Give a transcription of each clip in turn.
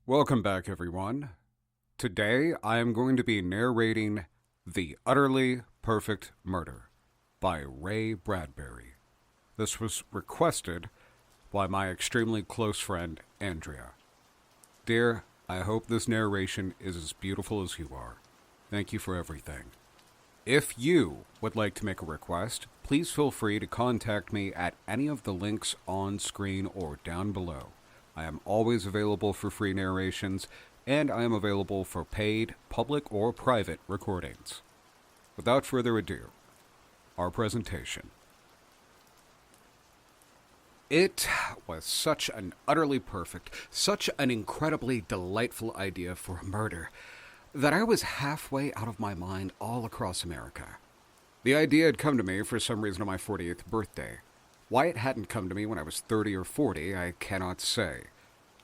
Welcome back, everyone. Today, I am going to be narrating The Utterly Perfect Murder by Ray Bradbury. This was requested by my extremely close friend, Andrea. Dear, I hope this narration is as beautiful as you are. Thank you for everything. If you would like to make a request, please feel free to contact me at any of the links on screen or down below. I am always available for free narrations, and I am available for paid, public, or private recordings. Without further ado, our presentation. It was such an utterly perfect, such an incredibly delightful idea for a murder, that I was halfway out of my mind all across America. The idea had come to me for some reason on my 48th birthday. Why it hadn't come to me when I was 30 or 40, I cannot say.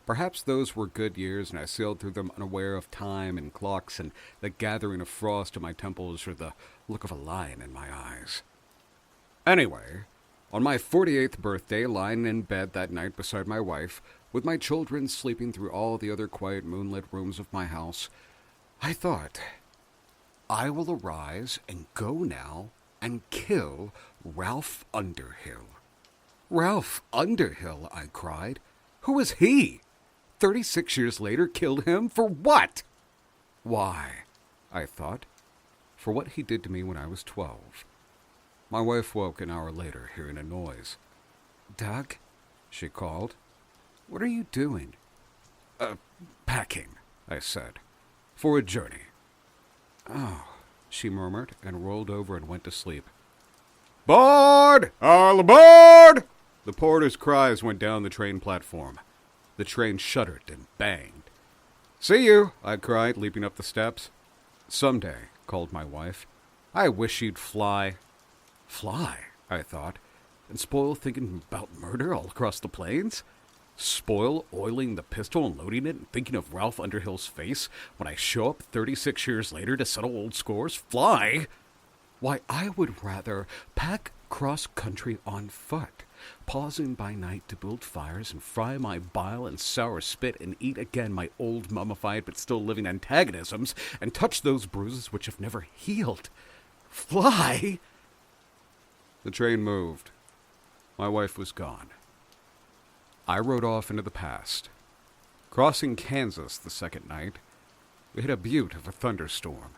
Perhaps those were good years and I sailed through them unaware of time and clocks and the gathering of frost in my temples or the look of a lion in my eyes. Anyway, on my 48th birthday, lying in bed that night beside my wife, with my children sleeping through all the other quiet moonlit rooms of my house, I thought, I will arise and go now and kill Ralph Underhill. Ralph Underhill, I cried. Who is he? 36 years later, killed him for what? Why, I thought, for what he did to me when I was 12. My wife woke an hour later, hearing a noise. Doug, she called. What are you doing? Packing, I said, for a journey. Oh, she murmured and rolled over and went to sleep. Board! All aboard! The porter's cries went down the train platform. The train shuddered and banged. See you, I cried, leaping up the steps. Someday, called my wife. I wish you'd fly. Fly, I thought, and spoil thinking about murder all across the plains? Spoil oiling the pistol and loading it and thinking of Ralph Underhill's face when I show up 36 years later to settle old scores? Fly? Why, I would rather pack cross-country on foot, pausing by night to build fires and fry my bile and sour spit and eat again my old mummified but still living antagonisms and touch those bruises which have never healed. Fly? The train moved. My wife was gone. I rode off into the past. Crossing Kansas the second night, we hit a butte of a thunderstorm.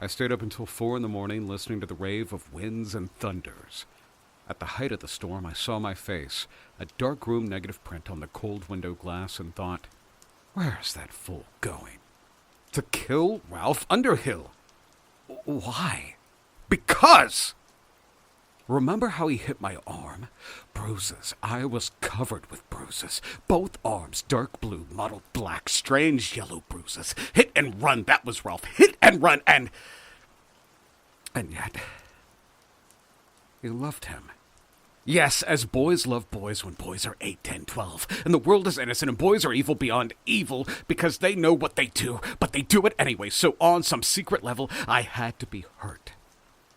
I stayed up until 4 a.m. listening to the rave of winds and thunders. At the height of the storm, I saw my face, a dark room negative print on the cold window glass, and thought, where is that fool going? To kill Ralph Underhill. Why? Because! Remember how he hit my arm? Bruises. I was covered with bruises. Both arms, dark blue, mottled black, strange yellow bruises. Hit and run, that was Ralph. Hit and run, and yet, he loved him. Yes, as boys love boys when boys are 8, 10, 12, and the world is innocent and boys are evil beyond evil because they know what they do, but they do it anyway, so on some secret level, I had to be hurt.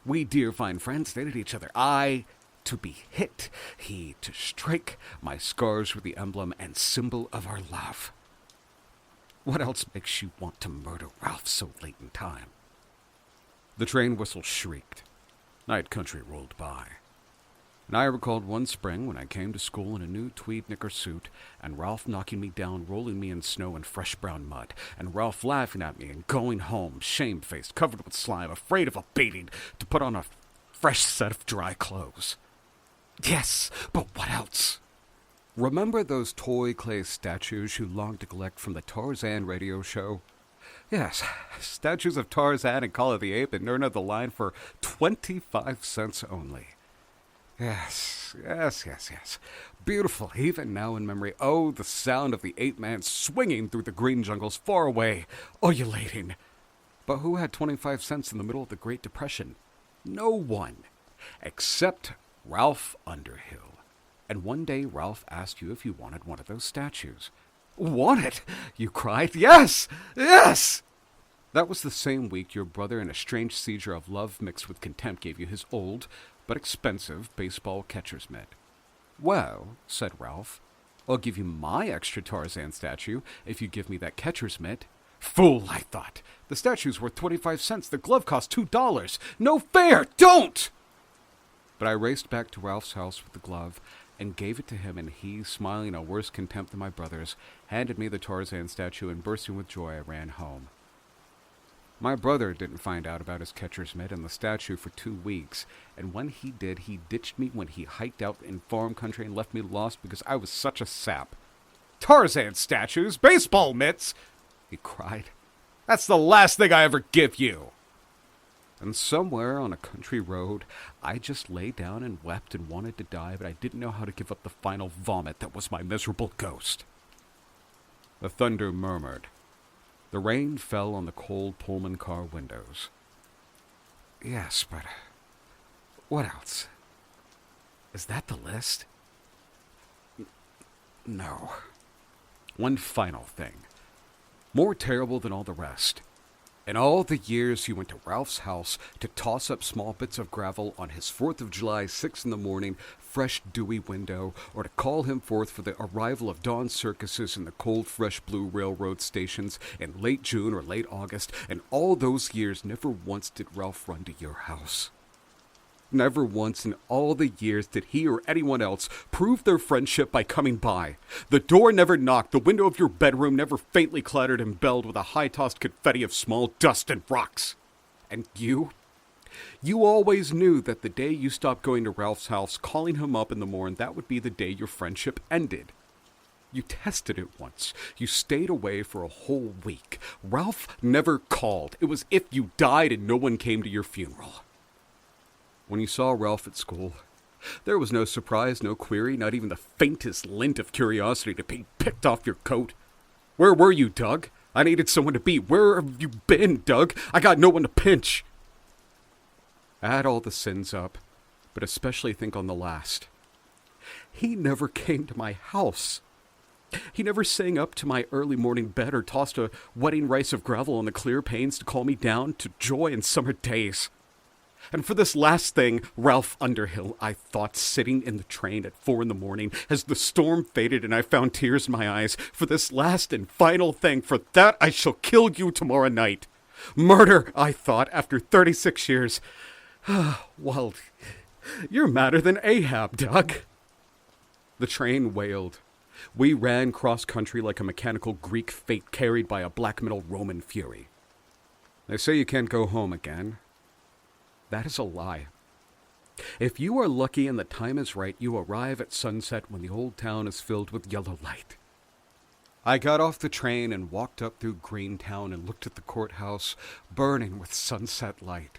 We dear fine friends dated each other. I to be hit, he to strike. My scars were the emblem and symbol of our love. What else makes you want to murder Ralph so late in time? The train whistle shrieked. Night country rolled by. And I recalled one spring when I came to school in a new tweed knicker suit, and Ralph knocking me down, rolling me in snow and fresh brown mud, and Ralph laughing at me and going home, shamefaced, covered with slime, afraid of a beating, to put on a fresh set of dry clothes. Yes, but what else? Remember those toy clay statues you longed to collect from the Tarzan radio show? Yes, statues of Tarzan and Call of the Ape and Nurna the Lion for 25 cents only. Yes. Beautiful, even now in memory. Oh, the sound of the ape-man swinging through the green jungles far away, ululating. But who had 25 cents in the middle of the Great Depression? No one, except Ralph Underhill. And one day Ralph asked you if you wanted one of those statues. Want it? You cried. Yes! That was the same week your brother, in a strange seizure of love mixed with contempt, gave you his old but expensive baseball catcher's mitt. Well, said Ralph, I'll give you my extra Tarzan statue if you give me that catcher's mitt. Fool, I thought. The statue's worth 25 cents. The glove cost $2. No fair! Don't! But I raced back to Ralph's house with the glove and gave it to him, and he, smiling a worse contempt than my brothers, handed me the Tarzan statue, and bursting with joy, I ran home. My brother didn't find out about his catcher's mitt and the statue for 2 weeks, and when he did, he ditched me when he hiked out in farm country and left me lost because I was such a sap. Tarzan statues, baseball mitts, he cried. That's the last thing I ever give you. And somewhere on a country road, I just lay down and wept and wanted to die, but I didn't know how to give up the final vomit that was my miserable ghost. The thunder murmured. The rain fell on the cold Pullman car windows. Yes, but what else? Is that the list? No. One final thing. More terrible than all the rest. In all the years you went to Ralph's house to toss up small bits of gravel on his 4th of July, 6 in the morning, fresh dewy window, or to call him forth for the arrival of dawn circuses in the cold, fresh blue railroad stations in late June or late August, and all those years never once did Ralph run to your house. Never once in all the years did he or anyone else prove their friendship by coming by. The door never knocked, the window of your bedroom never faintly clattered and belled with a high-tossed confetti of small dust and rocks. And you always knew that the day you stopped going to Ralph's house, calling him up in the morning, that would be the day your friendship ended. You tested it once. You stayed away for a whole week. Ralph never called. It was if you died and no one came to your funeral. When you saw Ralph at school, there was no surprise, no query, not even the faintest lint of curiosity to be picked off your coat. Where were you, Doug? I needed someone to be. Where have you been, Doug? I got no one to pinch. Add all the sins up, but especially think on the last. He never came to my house. He never sang up to my early morning bed or tossed a wedding rice of gravel on the clear panes to call me down to joy in summer days. And for this last thing, Ralph Underhill, I thought, sitting in the train at 4 in the morning, as the storm faded and I found tears in my eyes, for this last and final thing, for that I shall kill you tomorrow night. Murder, I thought, after 36 years. Well, you're madder than Ahab, Doug. The train wailed. We ran cross-country like a mechanical Greek fate carried by a black metal Roman fury. They say you can't go home again. That is a lie. If you are lucky and the time is right, you arrive at sunset when the old town is filled with yellow light. I got off the train and walked up through Greentown and looked at the courthouse, burning with sunset light.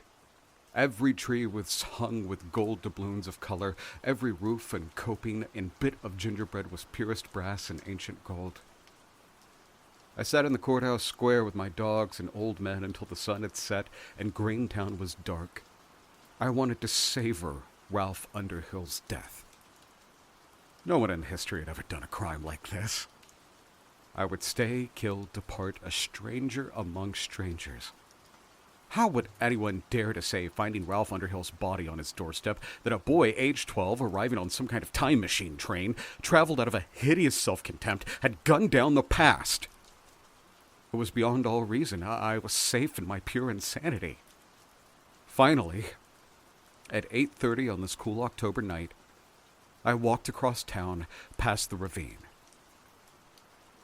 Every tree was hung with gold doubloons of color. Every roof and coping and bit of gingerbread was purest brass and ancient gold. I sat in the courthouse square with my dogs and old men until the sun had set and Greentown was dark. I wanted to savor Ralph Underhill's death. No one in history had ever done a crime like this. I would stay, kill, depart, a stranger among strangers. How would anyone dare to say, finding Ralph Underhill's body on his doorstep, that a boy aged 12, arriving on some kind of time machine train, traveled out of a hideous self-contempt, had gunned down the past? It was beyond all reason. I was safe in my pure insanity. Finally, at 8:30 on this cool October night, I walked across town past the ravine.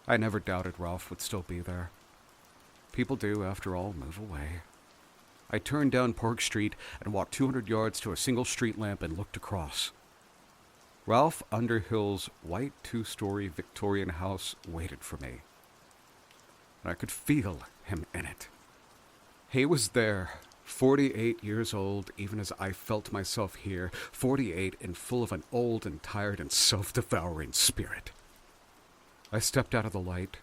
I never doubted Ralph would still be there. People do, after all, move away. I turned down Park Street and walked 200 yards to a single street lamp and looked across. Ralph Underhill's white 2-story Victorian house waited for me. And I could feel him in it. He was there, 48 years old, even as I felt myself here, 48 and full of an old and tired and self-devouring spirit. I stepped out of the light,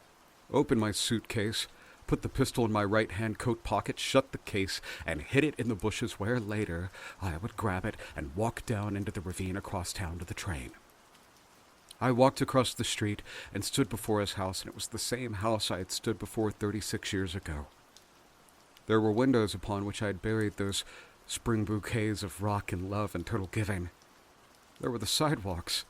opened my suitcase, put the pistol in my right-hand coat pocket, shut the case, and hid it in the bushes where later I would grab it and walk down into the ravine across town to the train. I walked across the street and stood before his house, and it was the same house I had stood before 36 years ago. There were windows upon which I had buried those spring bouquets of rock and love and total giving. There were the sidewalks,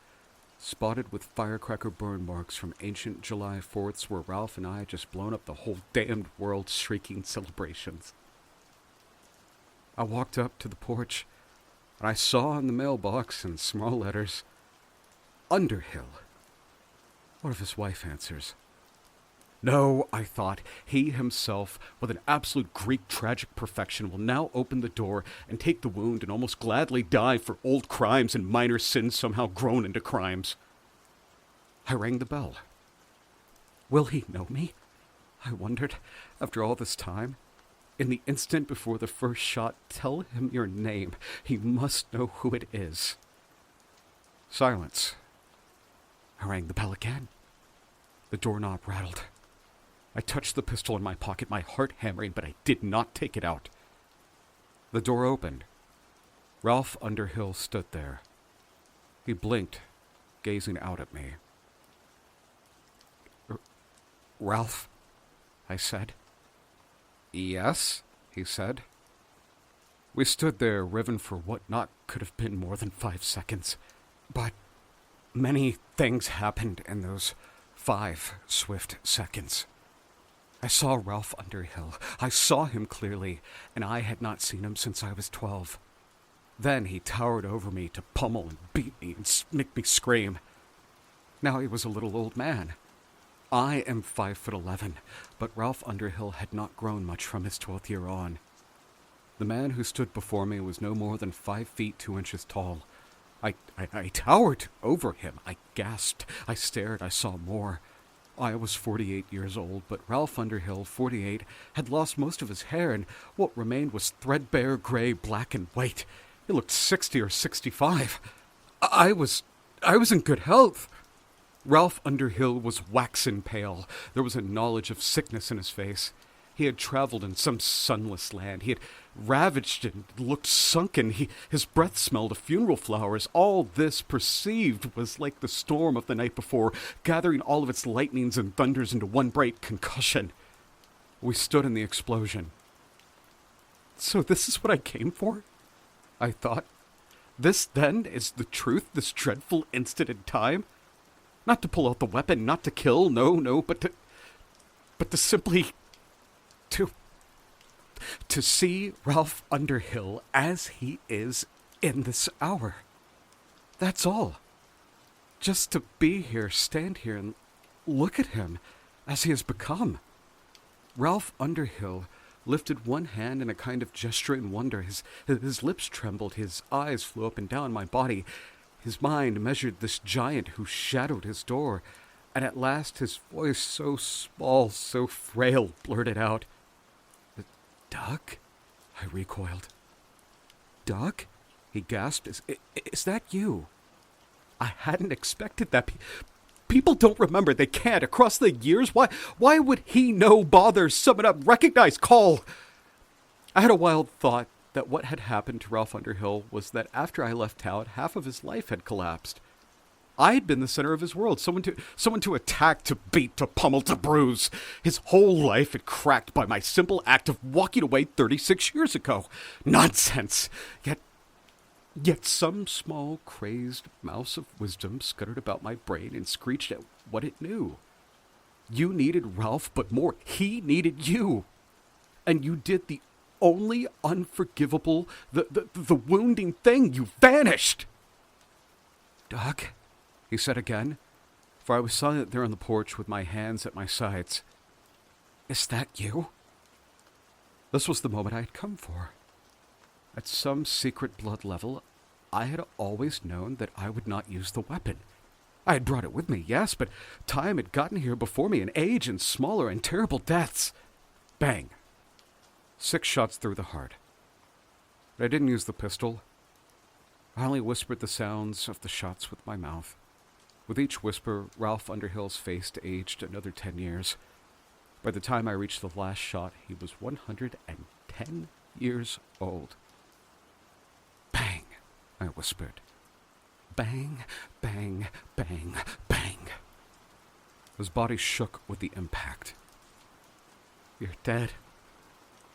spotted with firecracker burn marks from ancient July 4ths where Ralph and I had just blown up the whole damned world shrieking celebrations. I walked up to the porch, and I saw in the mailbox in small letters, Underhill. What if his wife answers? No, I thought, he himself, with an absolute Greek tragic perfection, will now open the door and take the wound and almost gladly die for old crimes and minor sins somehow grown into crimes. I rang the bell. Will he know me? I wondered, after all this time. In the instant before the first shot, tell him your name. He must know who it is. Silence. I rang the bell again. The doorknob rattled. I touched the pistol in my pocket, my heart hammering, but I did not take it out. The door opened. Ralph Underhill stood there. He blinked, gazing out at me. Ralph, I said. Yes, he said. We stood there, riven for what not could have been more than 5 seconds. But many things happened in those 5 swift seconds. I saw Ralph Underhill. I saw him clearly, and I had not seen him since I was 12. Then he towered over me to pummel and beat me and make me scream. Now he was a little old man. I am 5'11", but Ralph Underhill had not grown much from his 12th year on. The man who stood before me was no more than 5 feet 2 inches tall. I towered over him. I gasped. I stared. I saw more. I was 48 years old, but Ralph Underhill, 48, had lost most of his hair, and what remained was threadbare gray, black and white. He looked 60 or 65. I was in good health. Ralph Underhill was waxen pale. There was a knowledge of sickness in his face. He had traveled in some sunless land. He had ravaged and looked sunken. His breath smelled of funeral flowers. All this, perceived, was like the storm of the night before, gathering all of its lightnings and thunders into one bright concussion. We stood in the explosion. So this is what I came for? I thought. This, then, is the truth, this dreadful instant in time? Not to pull out the weapon, not to kill, no, but to simply... To see Ralph Underhill as he is in this hour. That's all. Just to be here, stand here, and look at him as he has become. Ralph Underhill lifted one hand in a kind of gesture in wonder. His lips trembled, his eyes flew up and down my body. His mind measured this giant who shadowed his door, and at last his voice, so small, so frail, blurted out, "Doug?" I recoiled. "Doug?" he gasped. Is that you?" I hadn't expected that. People don't remember. They can't. Across the years, why would he know, bother, summon up, recognize, call? I had a wild thought that what had happened to Ralph Underhill was that after I left town, half of his life had collapsed. I had been the center of his world, someone to attack, to beat, to pummel, to bruise. His whole life had cracked by my simple act of walking away 36 years ago. Nonsense! Yet some small, crazed mouse of wisdom scuttered about my brain and screeched at what it knew. You needed Ralph, but more, he needed you. And you did the only unforgivable, the wounding thing. You vanished. "Doug," he said again, for I was silent there on the porch with my hands at my sides. "Is that you?" This was the moment I had come for. At some secret blood level, I had always known that I would not use the weapon. I had brought it with me, yes, but time had gotten here before me, and age, and smaller and terrible deaths. Bang. 6 shots through the heart. But I didn't use the pistol. I only whispered the sounds of the shots with my mouth. With each whisper, Ralph Underhill's face aged another 10 years. By the time I reached the last shot, he was 110 years old. "Bang," I whispered. Bang, bang, bang, bang. His body shook with the impact. "You're dead."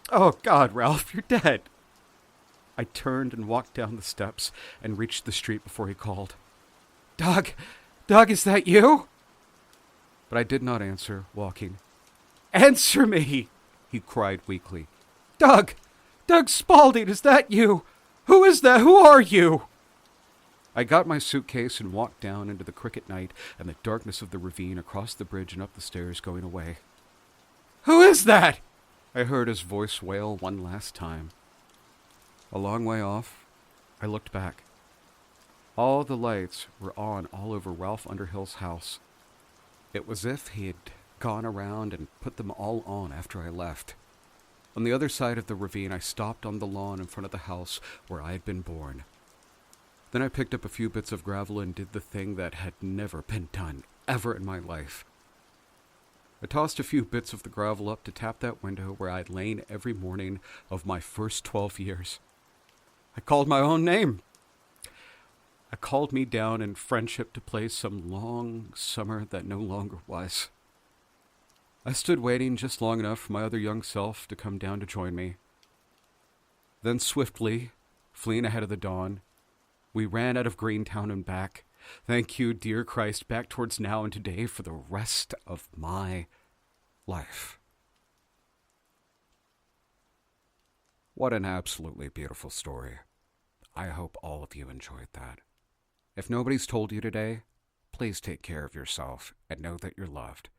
"Oh, God, Ralph, you're dead." I turned and walked down the steps and reached the street before he called. Doug, Doug, is that you? But I did not answer, walking. Answer me, he cried weakly. Doug! Doug Spaulding, is that you? Who is that? Who are you? I got my suitcase and walked down into the cricket night and the darkness of the ravine, across the bridge and up the stairs, going away. Who is that? I heard his voice wail one last time. A long way off, I looked back. All the lights were on all over Ralph Underhill's house. It was as if he had gone around and put them all on after I left. On the other side of the ravine, I stopped on the lawn in front of the house where I had been born. Then I picked up a few bits of gravel and did the thing that had never been done, ever in my life. I tossed a few bits of the gravel up to tap that window where I'd lain every morning of my first 12 years. I called my own name. I called me down in friendship to play some long summer that no longer was. I stood waiting just long enough for my other young self to come down to join me. Then swiftly, fleeing ahead of the dawn, we ran out of Greentown and back. Thank you, dear Christ, back towards now and today for the rest of my life. What an absolutely beautiful story. I hope all of you enjoyed that. If nobody's told you today, please take care of yourself and know that you're loved.